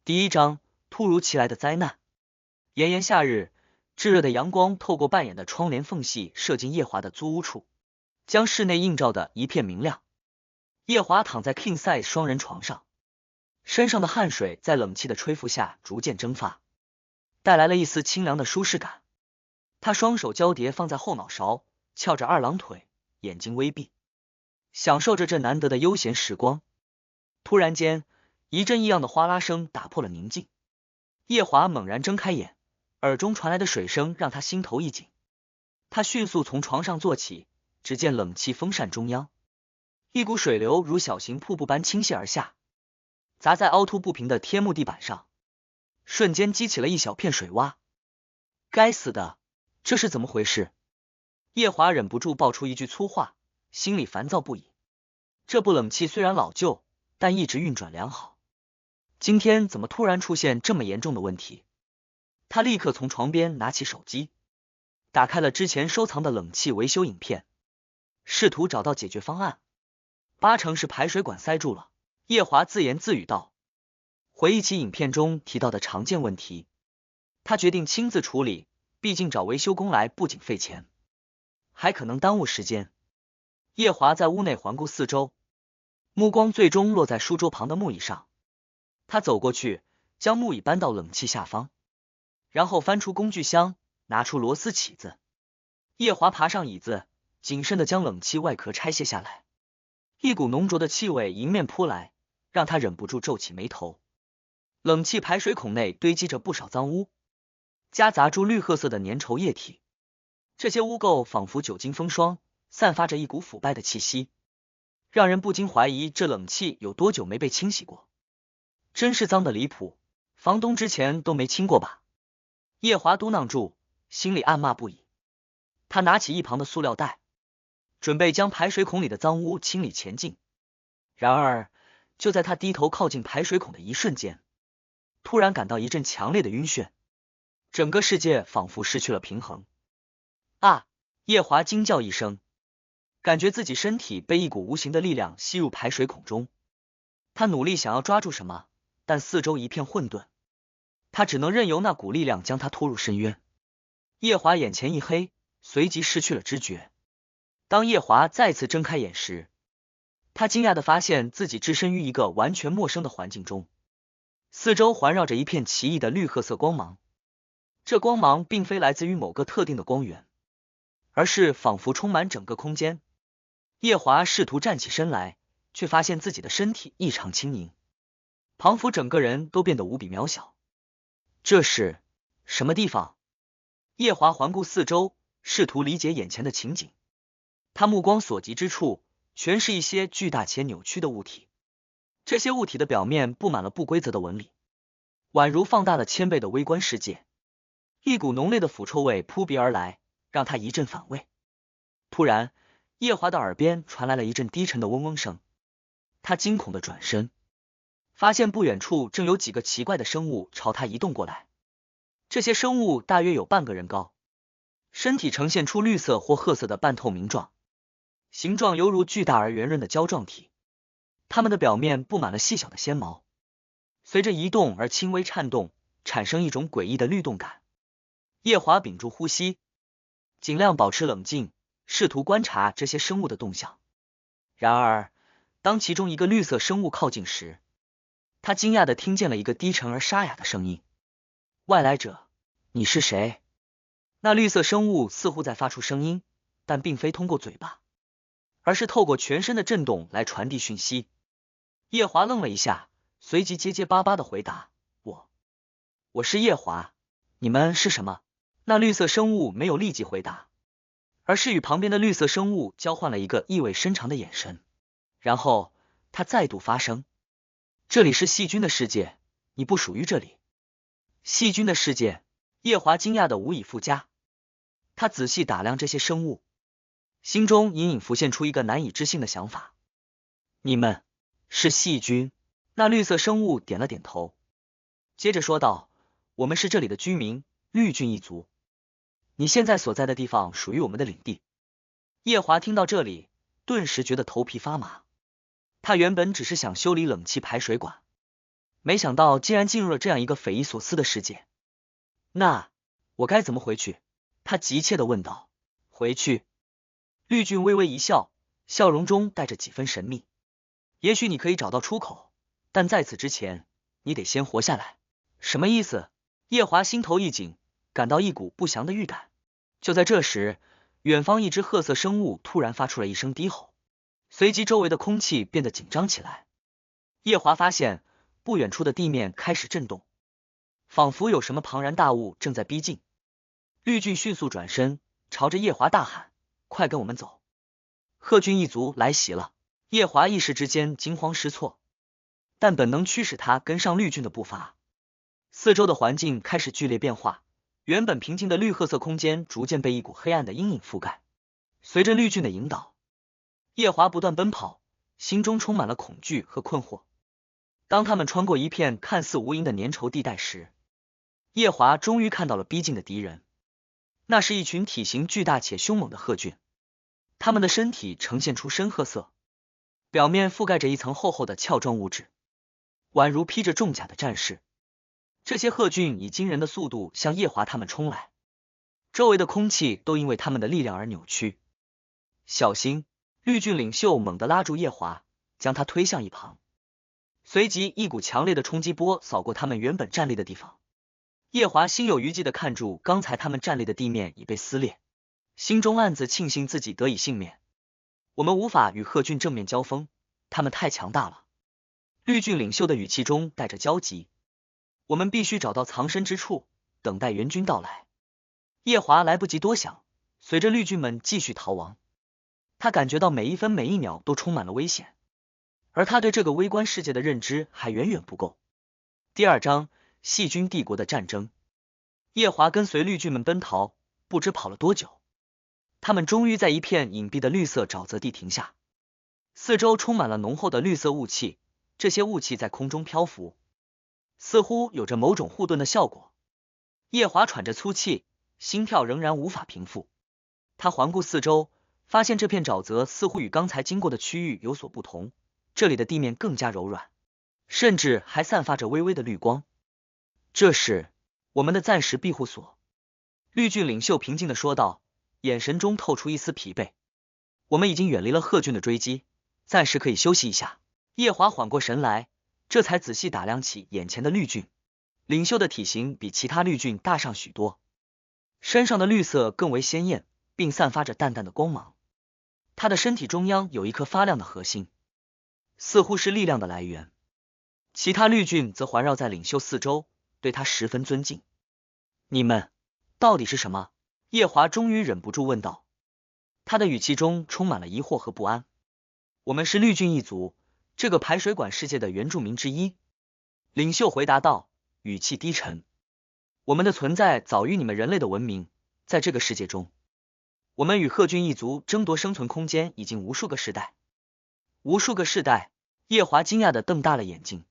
第一章，突如其来的灾难。炎炎夏日，炙热的阳光透过半掩的窗帘缝隙射进叶华的租屋处，将室内映照的一片明亮。叶华躺在 king size 双人床上，身上的汗水在冷气的吹拂下逐渐蒸发，带来了一丝清凉的舒适感。他双手交叠放在后脑勺，翘着二郎腿，眼睛微闭，享受着这难得的悠闲时光。突然间，一阵异样的哗啦声打破了宁静。叶华猛然睁开眼，耳中传来的水声让他心头一紧。他迅速从床上坐起，只见冷气风扇中央，一股水流如小型瀑布般倾泻而下，砸在凹凸不平的贴木地板上，瞬间激起了一小片水洼。该死的，这是怎么回事？叶华忍不住爆出一句粗话，心里烦躁不已。这部冷气虽然老旧，但一直运转良好，今天怎么突然出现这么严重的问题？他立刻从床边拿起手机，打开了之前收藏的冷气维修影片，试图找到解决方案。八成是排水管塞住了，叶华自言自语道。回忆起影片中提到的常见问题，他决定亲自处理，毕竟找维修工来不仅费钱，还可能耽误时间。叶华在屋内环顾四周，目光最终落在书桌旁的木椅上。他走过去，将木椅搬到冷气下方，然后翻出工具箱，拿出螺丝起子。叶华爬上椅子，谨慎地将冷气外壳拆卸下来。一股浓浊的气味迎面扑来，让他忍不住皱起眉头。冷气排水孔内堆积着不少脏污，夹杂住绿褐色的粘稠液体，这些污垢仿佛久经风霜，散发着一股腐败的气息，让人不禁怀疑这冷气有多久没被清洗过。真是脏的离谱，房东之前都没清过吧？叶华嘟囔住，心里暗骂不已。他拿起一旁的塑料袋，准备将排水孔里的脏污清理前进。然而，就在他低头靠近排水孔的一瞬间，突然感到一阵强烈的晕眩，整个世界仿佛失去了平衡。啊！叶华惊叫一声，感觉自己身体被一股无形的力量吸入排水孔中。他努力想要抓住什么，但四周一片混沌，他只能任由那股力量将他拖入深渊。叶华眼前一黑，随即失去了知觉。当叶华再次睁开眼时，他惊讶地发现自己置身于一个完全陌生的环境中，四周环绕着一片奇异的绿褐色光芒。这光芒并非来自于某个特定的光源，而是仿佛充满整个空间。叶华试图站起身来，却发现自己的身体异常轻盈，仿佛整个人都变得无比渺小。这是什么地方？叶华环顾四周，试图理解眼前的情景。他目光所及之处，全是一些巨大且扭曲的物体。这些物体的表面布满了不规则的纹理，宛如放大了千倍的微观世界。一股浓烈的腐臭味扑鼻而来，让他一阵反胃。突然，叶华的耳边传来了一阵低沉的嗡嗡声。他惊恐地转身，发现不远处正有几个奇怪的生物朝他移动过来。这些生物大约有半个人高，身体呈现出绿色或褐色的半透明状，形状犹如巨大而圆润的胶状体。它们的表面布满了细小的纤毛，随着移动而轻微颤动，产生一种诡异的律动感。叶华屏住呼吸，尽量保持冷静，试图观察这些生物的动向。然而，当其中一个绿色生物靠近时，他惊讶地听见了一个低沉而沙哑的声音：“外来者，你是谁？”那绿色生物似乎在发出声音，但并非通过嘴巴，而是透过全身的震动来传递讯息。叶华愣了一下，随即结结巴巴地回答：“我是叶华，你们是什么？”那绿色生物没有立即回答，而是与旁边的绿色生物交换了一个意味深长的眼神。然后他再度发声：“这里是细菌的世界，你不属于这里。”细菌的世界？叶华惊讶的无以复加。他仔细打量这些生物，心中隐隐浮现出一个难以置信的想法：你们是细菌？那绿色生物点了点头，接着说道：“我们是这里的居民，绿菌一族。你现在所在的地方属于我们的领地。”叶华听到这里，顿时觉得头皮发麻。他原本只是想修理冷气排水管，没想到竟然进入了这样一个匪夷所思的世界。那我该怎么回去？他急切地问道。回去？绿俊微微一笑，笑容中带着几分神秘。也许你可以找到出口，但在此之前，你得先活下来。什么意思？叶华心头一紧，感到一股不祥的预感。就在这时，远方一只褐色生物突然发出了一声低吼，随即周围的空气变得紧张起来。叶华发现不远处的地面开始震动，仿佛有什么庞然大物正在逼近。绿俊迅速转身，朝着叶华大喊：“快跟我们走！鹤郡一族来袭了！”叶华一时之间惊慌失措，但本能驱使他跟上绿俊的步伐。四周的环境开始剧烈变化，原本平静的绿褐色空间逐渐被一股黑暗的阴影覆盖。随着绿俊的引导，叶华不断奔跑，心中充满了恐惧和困惑。当他们穿过一片看似无垠的粘稠地带时，叶华终于看到了逼近的敌人。那是一群体型巨大且凶猛的鹤郡，他们的身体呈现出深褐色，表面覆盖着一层厚厚的鞘状物质，宛如披着重甲的战士。这些鹤郡以惊人的速度向叶华他们冲来，周围的空气都因为他们的力量而扭曲。小心！绿郡领袖猛地拉住叶华，将他推向一旁。随即一股强烈的冲击波扫过他们原本站立的地方。叶华心有余悸地看住刚才他们站立的地面已被撕裂，心中暗自庆幸自己得以幸免。我们无法与鹤郡正面交锋，他们太强大了。绿郡领袖的语气中带着焦急。我们必须找到藏身之处，等待援军到来。叶华来不及多想，随着绿郡们继续逃亡。他感觉到每一分每一秒都充满了危险，而他对这个微观世界的认知还远远不够。第二章，细菌帝国的战争。叶华跟随绿郡们奔逃，不知跑了多久，他们终于在一片隐蔽的绿色沼泽地停下。四周充满了浓厚的绿色雾气，这些雾气在空中漂浮，似乎有着某种护盾的效果。叶华喘着粗气，心跳仍然无法平复。他环顾四周，发现这片沼泽似乎与刚才经过的区域有所不同，这里的地面更加柔软，甚至还散发着微微的绿光。这是我们的暂时庇护所，绿郡领袖平静地说道，眼神中透出一丝疲惫。我们已经远离了鹤郡的追击，暂时可以休息一下。叶华缓过神来，这才仔细打量起眼前的绿郡。领袖的体型比其他绿郡大上许多，身上的绿色更为鲜艳，并散发着淡淡的光芒。他的身体中央有一颗发亮的核心，似乎是力量的来源。其他绿郡则环绕在领袖四周，对他十分尊敬。你们到底是什么？叶华终于忍不住问道，他的语气中充满了疑惑和不安。我们是绿郡一族，这个排水管世界的原住民之一。领袖回答道，语气低沉。我们的存在早于你们人类的文明，在这个世界中，我们与鹤郡一族争夺生存空间已经无数个世代。无数个世代？叶华惊讶地瞪大了眼睛。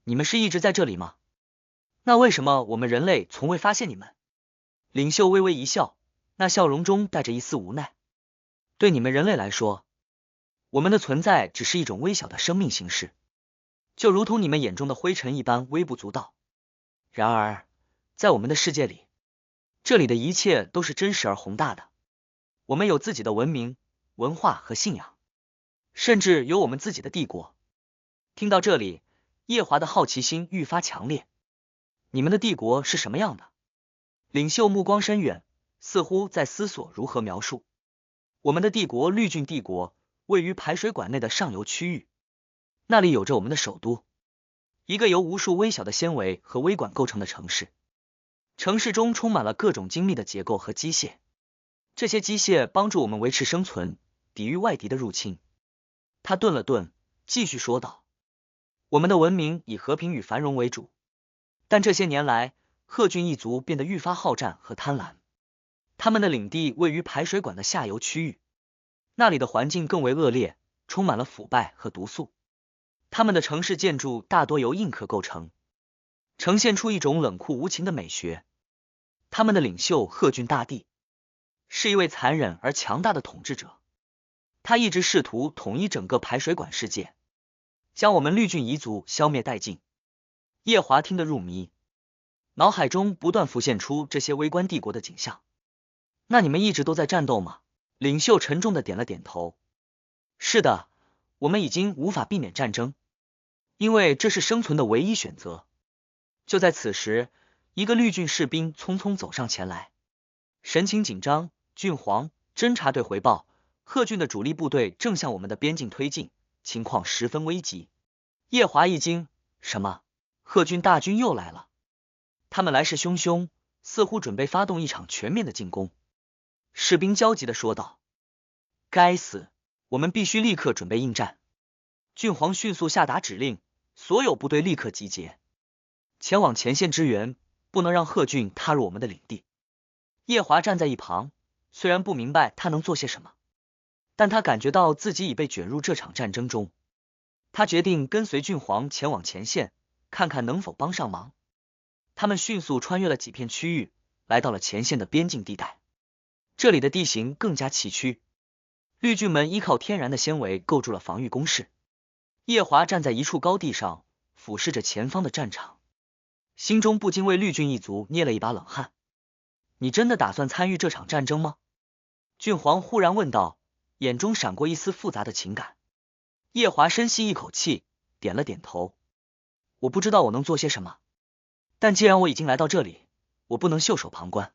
你们是一直在这里吗？那为什么我们人类从未发现你们？领袖微微一笑，那笑容中带着一丝无奈。对你们人类来说，我们的存在只是一种微小的生命形式，就如同你们眼中的灰尘一般微不足道。然而，在我们的世界里，这里的一切都是真实而宏大的。我们有自己的文明、文化和信仰，甚至有我们自己的帝国。听到这里，叶华的好奇心愈发强烈。你们的帝国是什么样的？领袖目光深远，似乎在思索如何描述。我们的帝国绿郡帝国位于排水管内的上游区域，那里有着我们的首都，一个由无数微小的纤维和微管构成的城市。城市中充满了各种精密的结构和机械，这些机械帮助我们维持生存，抵御外敌的入侵。他顿了顿，继续说道，我们的文明以和平与繁荣为主，但这些年来，鹤郡一族变得愈发好战和贪婪。他们的领地位于排水管的下游区域，那里的环境更为恶劣，充满了腐败和毒素。他们的城市建筑大多由硬壳构成，呈现出一种冷酷无情的美学。他们的领袖鹤郡大帝是一位残忍而强大的统治者，他一直试图统一整个排水管世界，将我们绿郡彝族消灭殆尽。叶华听得入迷，脑海中不断浮现出这些微观帝国的景象。那你们一直都在战斗吗？领袖沉重的点了点头。是的，我们已经无法避免战争，因为这是生存的唯一选择。就在此时，一个绿郡士兵匆匆走上前来，神情紧张。郡皇，侦察队回报，贺郡的主力部队正向我们的边境推进，情况十分危急。叶华一惊，什么？贺郡大军又来了？他们来势汹汹，似乎准备发动一场全面的进攻。士兵焦急地说道。该死，我们必须立刻准备应战。郡皇迅速下达指令，所有部队立刻集结，前往前线支援，不能让贺郡踏入我们的领地。叶华站在一旁，虽然不明白他能做些什么，但他感觉到自己已被卷入这场战争中。他决定跟随郡皇前往前线，看看能否帮上忙。他们迅速穿越了几片区域，来到了前线的边境地带。这里的地形更加崎岖，绿郡们依靠天然的纤维构筑了防御工事。叶华站在一处高地上，俯视着前方的战场，心中不禁为绿郡一族捏了一把冷汗。你真的打算参与这场战争吗？郡皇忽然问道，眼中闪过一丝复杂的情感。叶华深吸一口气，点了点头。我不知道我能做些什么，但既然我已经来到这里，我不能袖手旁观。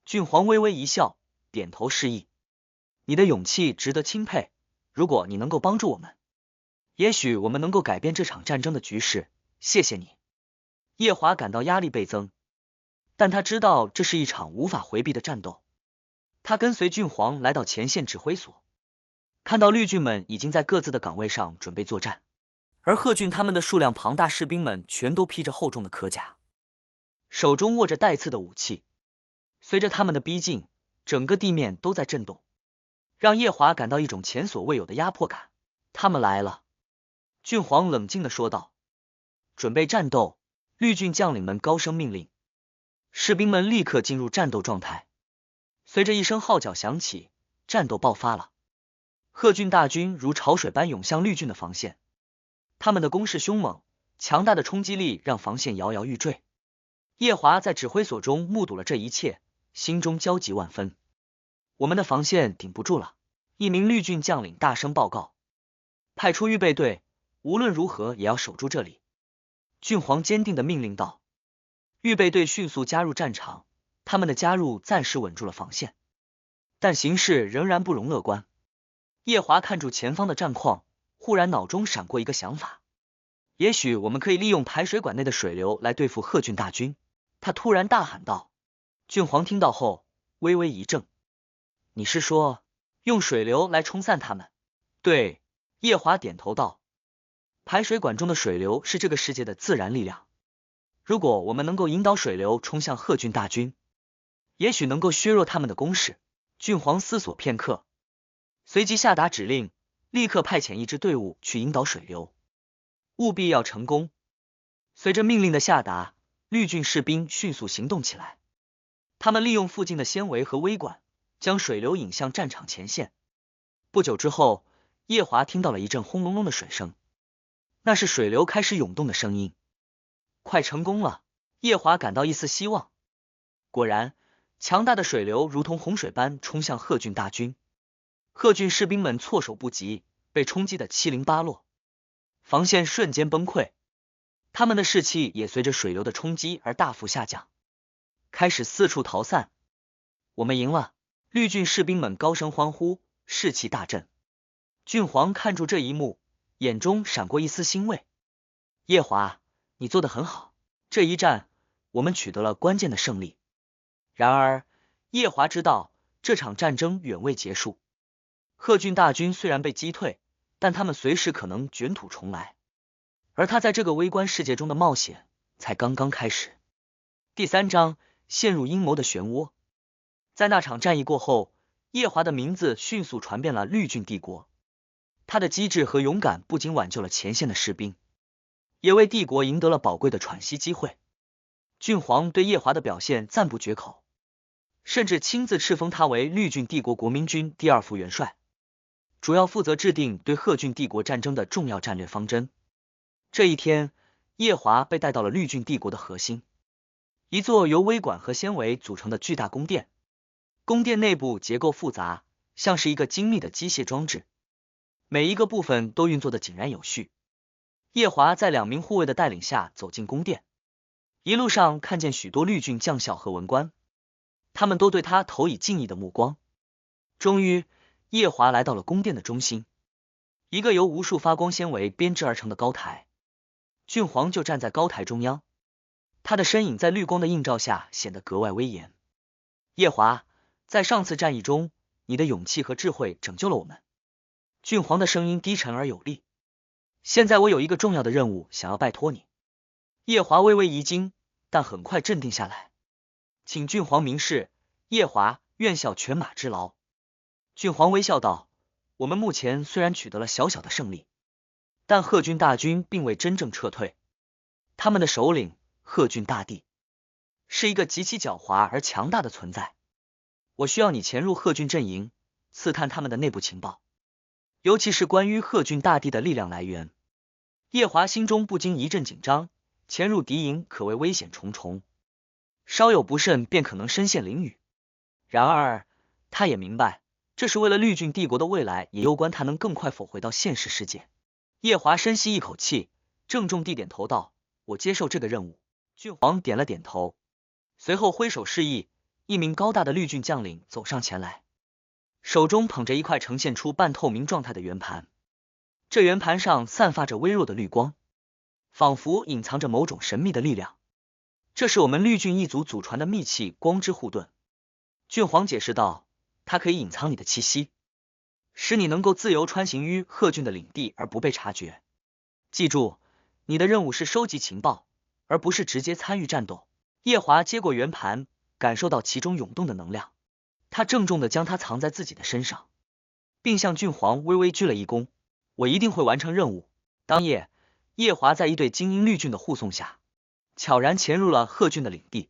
郡皇微微一笑，点头示意。你的勇气值得钦佩，如果你能够帮助我们，也许我们能够改变这场战争的局势，谢谢你。叶华感到压力倍增，但他知道这是一场无法回避的战斗。他跟随郡皇来到前线指挥所，看到绿郡们已经在各自的岗位上准备作战，而贺郡他们的数量庞大，士兵们全都披着厚重的壳甲，手中握着带刺的武器。随着他们的逼近，整个地面都在震动，让叶华感到一种前所未有的压迫感。他们来了，郡皇冷静地说道。准备战斗！绿郡将领们高声命令，士兵们立刻进入战斗状态。随着一声号角响起，战斗爆发了。贺郡大军如潮水般涌向绿郡的防线，他们的攻势凶猛，强大的冲击力让防线摇摇欲坠。叶华在指挥所中目睹了这一切，心中焦急万分。我们的防线顶不住了，一名绿郡将领大声报告。派出预备队，无论如何也要守住这里。郡皇坚定地命令道。预备队迅速加入战场，他们的加入暂时稳住了防线，但形势仍然不容乐观。叶华看住前方的战况，忽然脑中闪过一个想法，也许我们可以利用排水管内的水流来对付贺郡大军。他突然大喊道。郡皇听到后微微一怔，你是说用水流来冲散他们？对，叶华点头道。排水管中的水流是这个世界的自然力量，如果我们能够引导水流冲向贺郡大军，也许能够削弱他们的攻势。郡皇思索片刻，随即下达指令，立刻派遣一支队伍去引导水流，务必要成功。随着命令的下达，绿郡士兵迅速行动起来，他们利用附近的纤维和微管，将水流引向战场前线。不久之后，叶华听到了一阵轰隆隆的水声，那是水流开始涌动的声音。快成功了，叶华感到一丝希望。果然，强大的水流如同洪水般冲向贺郡大军，贺郡士兵们措手不及，被冲击得七零八落，防线瞬间崩溃，他们的士气也随着水流的冲击而大幅下降，开始四处逃散。我们赢了！绿郡士兵们高声欢呼，士气大振。郡皇看住这一幕，眼中闪过一丝欣慰。叶华，你做得很好，这一战我们取得了关键的胜利。然而，叶华知道这场战争远未结束。贺郡大军虽然被击退，但他们随时可能卷土重来，而他在这个微观世界中的冒险才刚刚开始。第3章，陷入阴谋的漩涡。在那场战役过后，叶华的名字迅速传遍了绿郡帝国。他的机智和勇敢不仅挽救了前线的士兵，也为帝国赢得了宝贵的喘息机会。郡皇对叶华的表现赞不绝口，甚至亲自敕封他为绿郡帝国国民军第2副元帅，主要负责制定对贺郡帝国战争的重要战略方针。这一天，夜华被带到了绿郡帝国的核心，一座由微管和纤维组成的巨大宫殿。宫殿内部结构复杂，像是一个精密的机械装置，每一个部分都运作的井然有序。夜华在2名护卫的带领下走进宫殿，一路上看见许多绿郡将校和文官，他们都对他投以敬意的目光。终于，夜华来到了宫殿的中心，一个由无数发光纤维编织而成的高台。郡皇就站在高台中央，他的身影在绿光的映照下显得格外威严。夜华，在上次战役中，你的勇气和智慧拯救了我们。郡皇的声音低沉而有力。现在我有一个重要的任务想要拜托你。夜华微微一惊，但很快镇定下来。请郡皇明示，夜华愿效犬马之劳。郡皇微笑道，我们目前虽然取得了小小的胜利，但贺军大军并未真正撤退。他们的首领贺军大帝是一个极其狡猾而强大的存在。我需要你潜入贺军阵营，刺探他们的内部情报，尤其是关于贺军大帝的力量来源。夜华心中不禁一阵紧张，潜入敌营可谓危险重重，稍有不慎便可能身陷囹圄。然而他也明白，这是为了绿郡帝国的未来，也攸关他能更快否回到现实世界。夜华深吸一口气，郑重地点头道，我接受这个任务。郡皇点了点头，随后挥手示意，一名高大的绿郡将领走上前来，手中捧着一块呈现出半透明状态的圆盘。这圆盘上散发着微弱的绿光，仿佛隐藏着某种神秘的力量。这是我们绿郡一族祖传的秘器光之护盾。郡皇解释道，它可以隐藏你的气息，使你能够自由穿行于贺郡的领地而不被察觉。记住，你的任务是收集情报，而不是直接参与战斗。夜华接过圆盘，感受到其中涌动的能量，他郑重地将它藏在自己的身上，并向郡皇微微鞠了一躬。我一定会完成任务。当夜，夜华在一队精英绿郡的护送下，悄然潜入了贺郡的领地。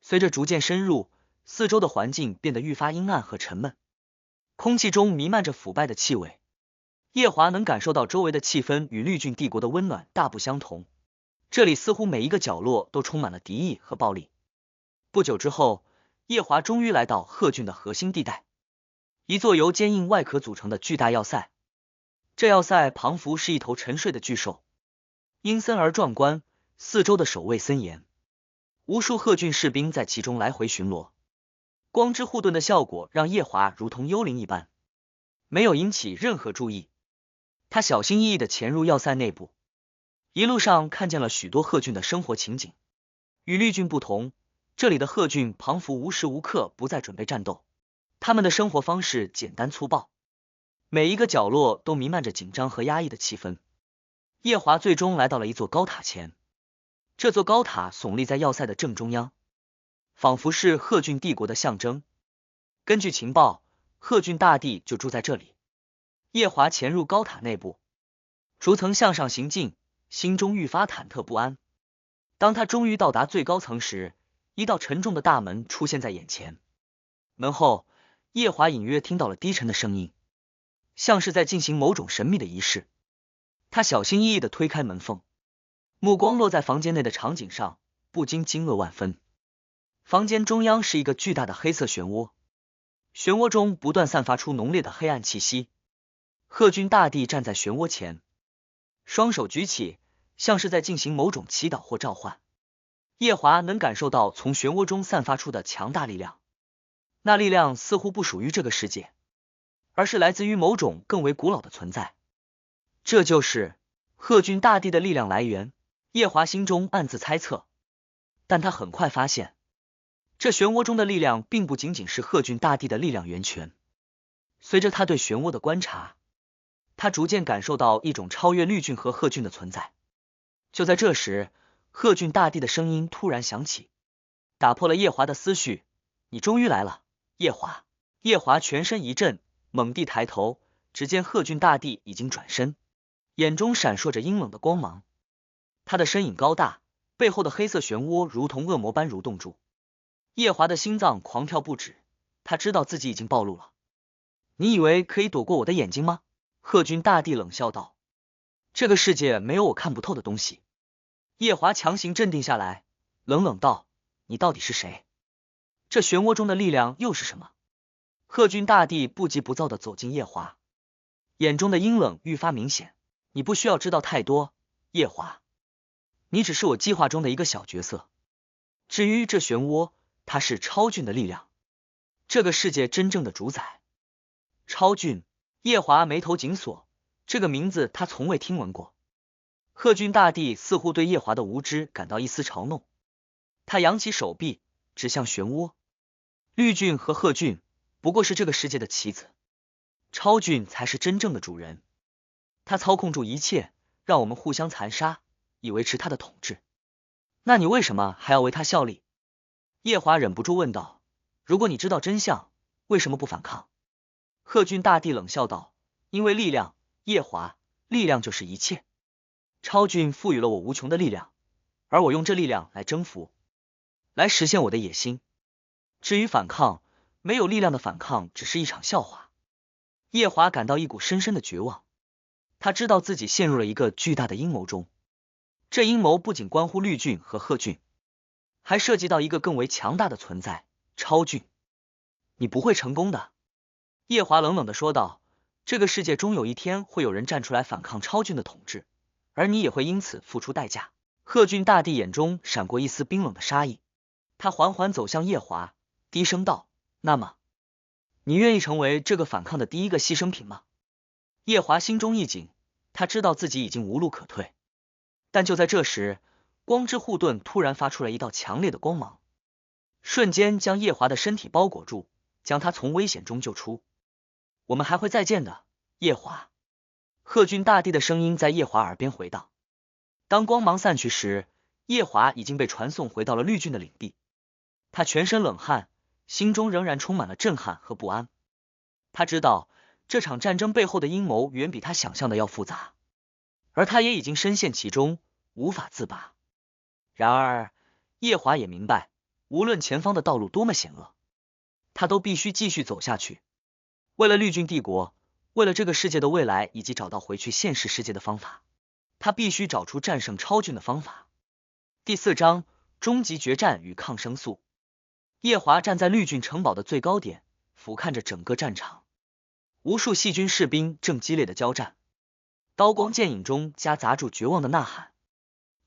随着逐渐深入，四周的环境变得愈发阴暗和沉闷，空气中弥漫着腐败的气味。夜华能感受到周围的气氛与绿郡帝国的温暖大不相同，这里似乎每一个角落都充满了敌意和暴力。不久之后，夜华终于来到贺郡的核心地带，一座由坚硬外壳组成的巨大要塞。这要塞庞佛是一头沉睡的巨兽，阴森而壮观，四周的守卫森严，无数贺郡士兵在其中来回巡逻。光之护盾的效果让夜华如同幽灵一般，没有引起任何注意。他小心翼翼地潜入要塞内部，一路上看见了许多贺郡的生活情景。与绿郡不同，这里的贺郡庞佛无时无刻不在准备战斗，他们的生活方式简单粗暴，每一个角落都弥漫着紧张和压抑的气氛。夜华最终来到了一座高塔前，这座高塔耸立在要塞的正中央，仿佛是贺郡帝国的象征。根据情报，贺郡大帝就住在这里。夜华潜入高塔内部，逐层向上行进，心中愈发忐忑不安。当他终于到达最高层时，一道沉重的大门出现在眼前。门后，夜华隐约听到了低沉的声音，像是在进行某种神秘的仪式。他小心翼翼地推开门缝，目光落在房间内的场景上，不禁惊愕万分。房间中央是一个巨大的黑色漩涡，漩涡中不断散发出浓烈的黑暗气息。贺军大帝站在漩涡前，双手举起，像是在进行某种祈祷或召唤。夜华能感受到从漩涡中散发出的强大力量，那力量似乎不属于这个世界，而是来自于某种更为古老的存在。这就是贺军大帝的力量来源。夜华心中暗自猜测，但他很快发现，这漩涡中的力量并不仅仅是贺军大帝的力量源泉。随着他对漩涡的观察，他逐渐感受到一种超越绿郡和贺郡的存在。就在这时，贺郡大帝的声音突然响起，打破了夜华的思绪。你终于来了，夜华。夜华全身一震，猛地抬头，只见贺郡大帝已经转身，眼中闪烁着阴冷的光芒。他的身影高大，背后的黑色漩涡如同恶魔般蠕动住。夜华的心脏狂跳不止，他知道自己已经暴露了。你以为可以躲过我的眼睛吗？贺军大帝冷笑道，这个世界没有我看不透的东西。夜华强行镇定下来，冷冷道：“你到底是谁？这漩涡中的力量又是什么？”贺军大帝不急不躁地走进夜华，眼中的阴冷愈发明显。你不需要知道太多，夜华，你只是我计划中的一个小角色。至于这漩涡，它是超俊的力量，这个世界真正的主宰。超俊，夜华眉头紧锁，这个名字他从未听闻过。贺军大帝似乎对夜华的无知感到一丝嘲弄，他扬起手臂指向漩涡。绿俊和贺俊不过是这个世界的棋子，超俊才是真正的主人。他操控住一切，让我们互相残杀，以维持他的统治。那你为什么还要为他效力？夜华忍不住问道。如果你知道真相，为什么不反抗？贺军大帝冷笑道，因为力量，夜华，力量就是一切。超俊赋予了我无穷的力量，而我用这力量来征服，来实现我的野心。至于反抗，没有力量的反抗只是一场笑话。夜华感到一股深深的绝望，他知道自己陷入了一个巨大的阴谋中。这阴谋不仅关乎绿俊和贺俊，还涉及到一个更为强大的存在——超俊。你不会成功的，夜华冷冷地说道。这个世界终有一天会有人站出来反抗超俊的统治，而你也会因此付出代价。贺俊大帝眼中闪过一丝冰冷的杀意，他缓缓走向夜华，低声道：那么，你愿意成为这个反抗的第一个牺牲品吗？夜华心中一紧，他知道自己已经无路可退。但就在这时，光之护盾突然发出了一道强烈的光芒，瞬间将夜华的身体包裹住，将他从危险中救出。我们还会再见的，夜华。贺军大帝的声音在夜华耳边回荡。当光芒散去时，夜华已经被传送回到了绿俊的领地。他全身冷汗，心中仍然充满了震撼和不安。他知道这场战争背后的阴谋远比他想象的要复杂，而他也已经深陷其中，无法自拔。然而，夜华也明白，无论前方的道路多么险恶，他都必须继续走下去。为了绿俊帝国，为了这个世界的未来，以及找到回去现实世界的方法，他必须找出战胜超俊的方法。第4章：终极决战与抗生素。夜华站在绿俊城堡的最高点，俯瞰着整个战场。无数细菌士兵正激烈的交战，刀光剑影中夹杂住绝望的呐喊。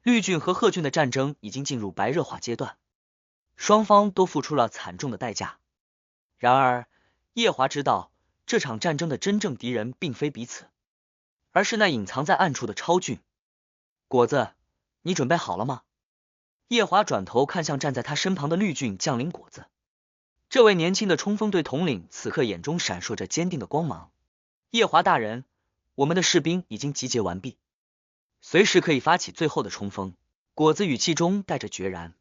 绿俊和贺俊的战争已经进入白热化阶段，双方都付出了惨重的代价。然而，夜华知道，这场战争的真正敌人并非彼此，而是那隐藏在暗处的超俊。果子，你准备好了吗？夜华转头看向站在他身旁的绿俊将领果子。这位年轻的冲锋队统领此刻眼中闪烁着坚定的光芒。夜华大人，我们的士兵已经集结完毕，随时可以发起最后的冲锋。果子语气中带着决然。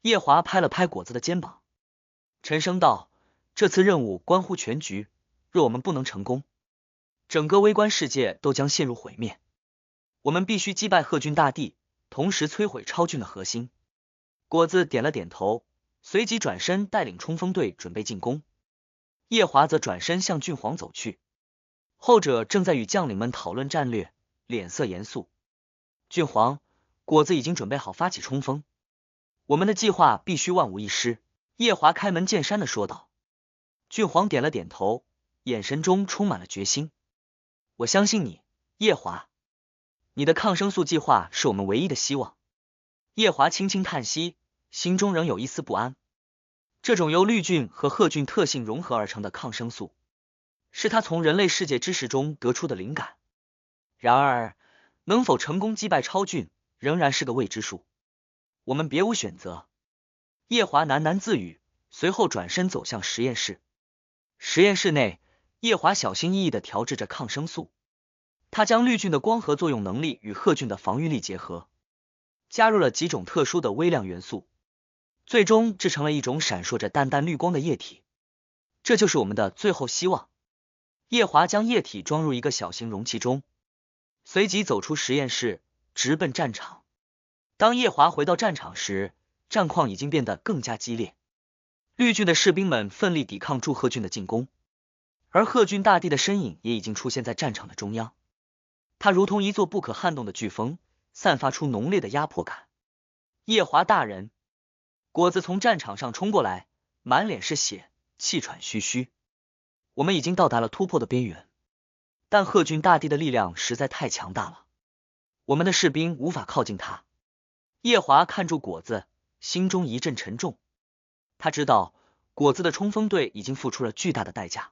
夜华拍了拍果子的肩膀，沉声道：这次任务关乎全局，若我们不能成功，整个微观世界都将陷入毁灭。我们必须击败贺军大帝，同时摧毁超俊的核心。果子点了点头，随即转身带领冲锋队准备进攻。夜华则转身向俊皇走去，后者正在与将领们讨论战略，脸色严肃。俊皇，果子已经准备好发起冲锋，我们的计划必须万无一失。夜华开门见山的说道。俊皇点了点头，眼神中充满了决心。我相信你，夜华，你的抗生素计划是我们唯一的希望。夜华轻轻叹息，心中仍有一丝不安。这种由绿菌和贺菌特性融合而成的抗生素，是他从人类世界知识中得出的灵感。然而，能否成功击败超菌，仍然是个未知数。我们别无选择。夜华喃喃自语，随后转身走向实验室。实验室内，夜华小心翼翼地调制着抗生素。他将绿菌的光合作用能力与贺菌的防御力结合，加入了几种特殊的微量元素，最终制成了一种闪烁着淡淡绿光的液体。这就是我们的最后希望。夜华将液体装入一个小型容器中，随即走出实验室，直奔战场。当夜华回到战场时，战况已经变得更加激烈。绿郡的士兵们奋力抵抗住贺郡的进攻，而贺郡大帝的身影也已经出现在战场的中央。他如同一座不可撼动的飓风，散发出浓烈的压迫感。夜华大人，果子从战场上冲过来，满脸是血，气喘吁吁。我们已经到达了突破的边缘，但贺峻大帝的力量实在太强大了，我们的士兵无法靠近他。夜华看住果子，心中一阵沉重。他知道果子的冲锋队已经付出了巨大的代价。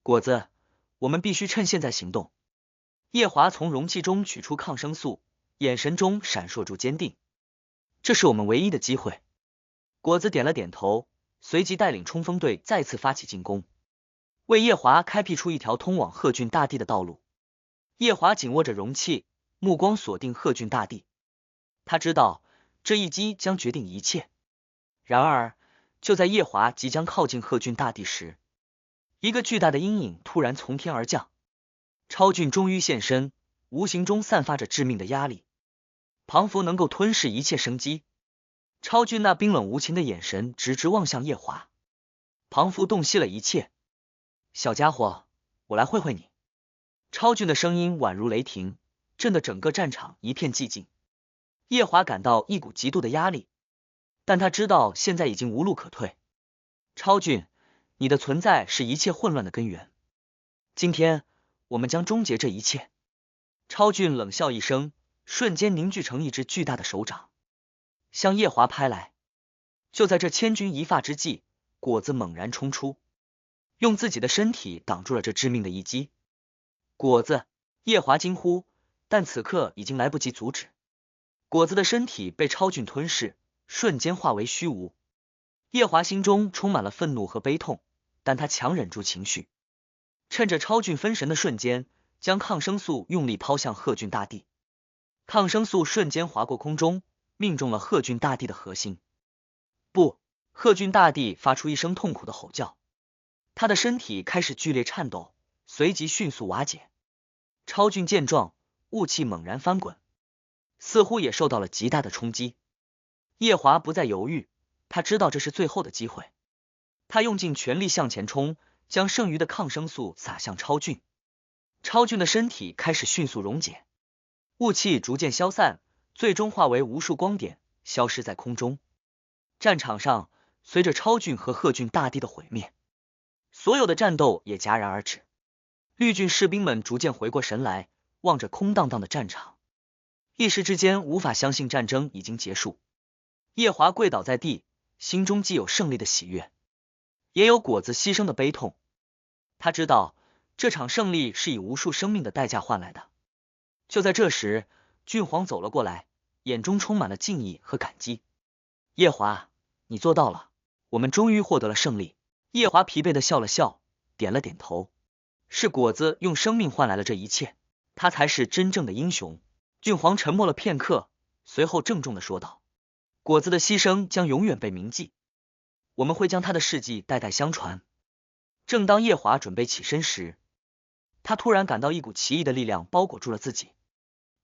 果子，我们必须趁现在行动。夜华从容器中取出抗生素，眼神中闪烁住坚定。这是我们唯一的机会。果子点了点头，随即带领冲锋队再次发起进攻，为夜华开辟出一条通往贺峻大帝的道路。夜华紧握着容器，目光锁定贺峻大帝。他知道这一击将决定一切。然而，就在夜华即将靠近贺峻大帝时，一个巨大的阴影突然从天而降。超峻终于现身，无形中散发着致命的压力，仿佛能够吞噬一切生机。超峻那冰冷无情的眼神直直望向夜华，仿佛洞悉了一切。小家伙，我来会会你。超峻的声音宛如雷霆，震得整个战场一片寂静。夜华感到一股极度的压力，但他知道现在已经无路可退。超峻，你的存在是一切混乱的根源。今天，我们将终结这一切。超峻冷笑一声，瞬间凝聚成一只巨大的手掌，向夜华拍来。就在这千钧一发之际，果子猛然冲出，用自己的身体挡住了这致命的一击。果子！夜华惊呼，但此刻已经来不及阻止。果子的身体被超峻吞噬，瞬间化为虚无。夜华心中充满了愤怒和悲痛，但他强忍住情绪，趁着超峻分神的瞬间，将抗生素用力抛向贺峻大帝。抗生素瞬间划过空中，命中了贺峻大帝的核心。不！贺峻大帝发出一声痛苦的吼叫，他的身体开始剧烈颤抖，随即迅速瓦解。超峻见状，雾气猛然翻滚，似乎也受到了极大的冲击。夜华不再犹豫，他知道这是最后的机会。他用尽全力向前冲，将剩余的抗生素洒向超峻。超峻的身体开始迅速溶解，雾气逐渐消散，最终化为无数光点，消失在空中。战场上，随着超峻和贺峻大帝的毁灭，所有的战斗也戛然而止。绿郡士兵们逐渐回过神来，望着空荡荡的战场，一时之间无法相信战争已经结束。夜华跪倒在地，心中既有胜利的喜悦，也有果子牺牲的悲痛。他知道这场胜利是以无数生命的代价换来的。就在这时，郡皇走了过来，眼中充满了敬意和感激。夜华，你做到了，我们终于获得了胜利。夜华疲惫的笑了笑，点了点头。是果子用生命换来了这一切，他才是真正的英雄。郡皇沉默了片刻，随后郑重的说道：果子的牺牲将永远被铭记，我们会将他的事迹代代相传。正当夜华准备起身时，他突然感到一股奇异的力量包裹住了自己。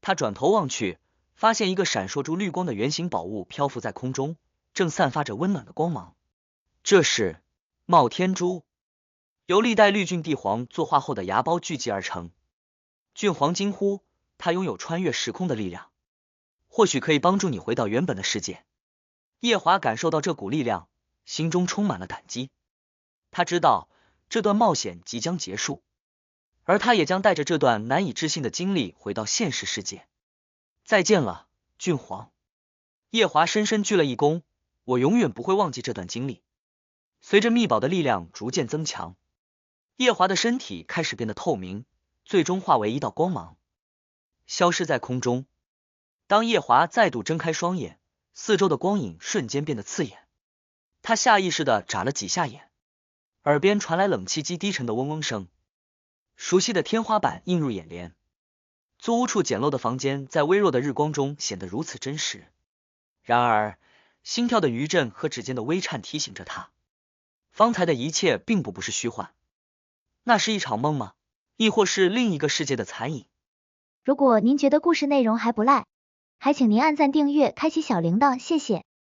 他转头望去，发现一个闪烁出绿光的圆形宝物漂浮在空中，正散发着温暖的光芒。这是冒天珠，由历代绿郡帝皇作画后的芽苞聚集而成。郡皇惊呼，他拥有穿越时空的力量，或许可以帮助你回到原本的世界。夜华感受到这股力量，心中充满了感激。他知道这段冒险即将结束，而他也将带着这段难以置信的经历回到现实世界。再见了，郡皇。夜华深深鞠了一躬，我永远不会忘记这段经历。随着秘宝的力量逐渐增强，夜华的身体开始变得透明，最终化为一道光芒，消失在空中。当夜华再度睁开双眼，四周的光影瞬间变得刺眼，他下意识地眨了几下眼，耳边传来冷气机低沉的嗡嗡声，熟悉的天花板映入眼帘。租屋处简陋的房间在微弱的日光中显得如此真实，然而心跳的余震和指尖的微颤提醒着他，方才的一切并不是虚幻。那是一场梦吗？亦或是另一个世界的残影？如果您觉得故事内容还不赖，还请您按赞订阅，开启小铃铛，谢谢。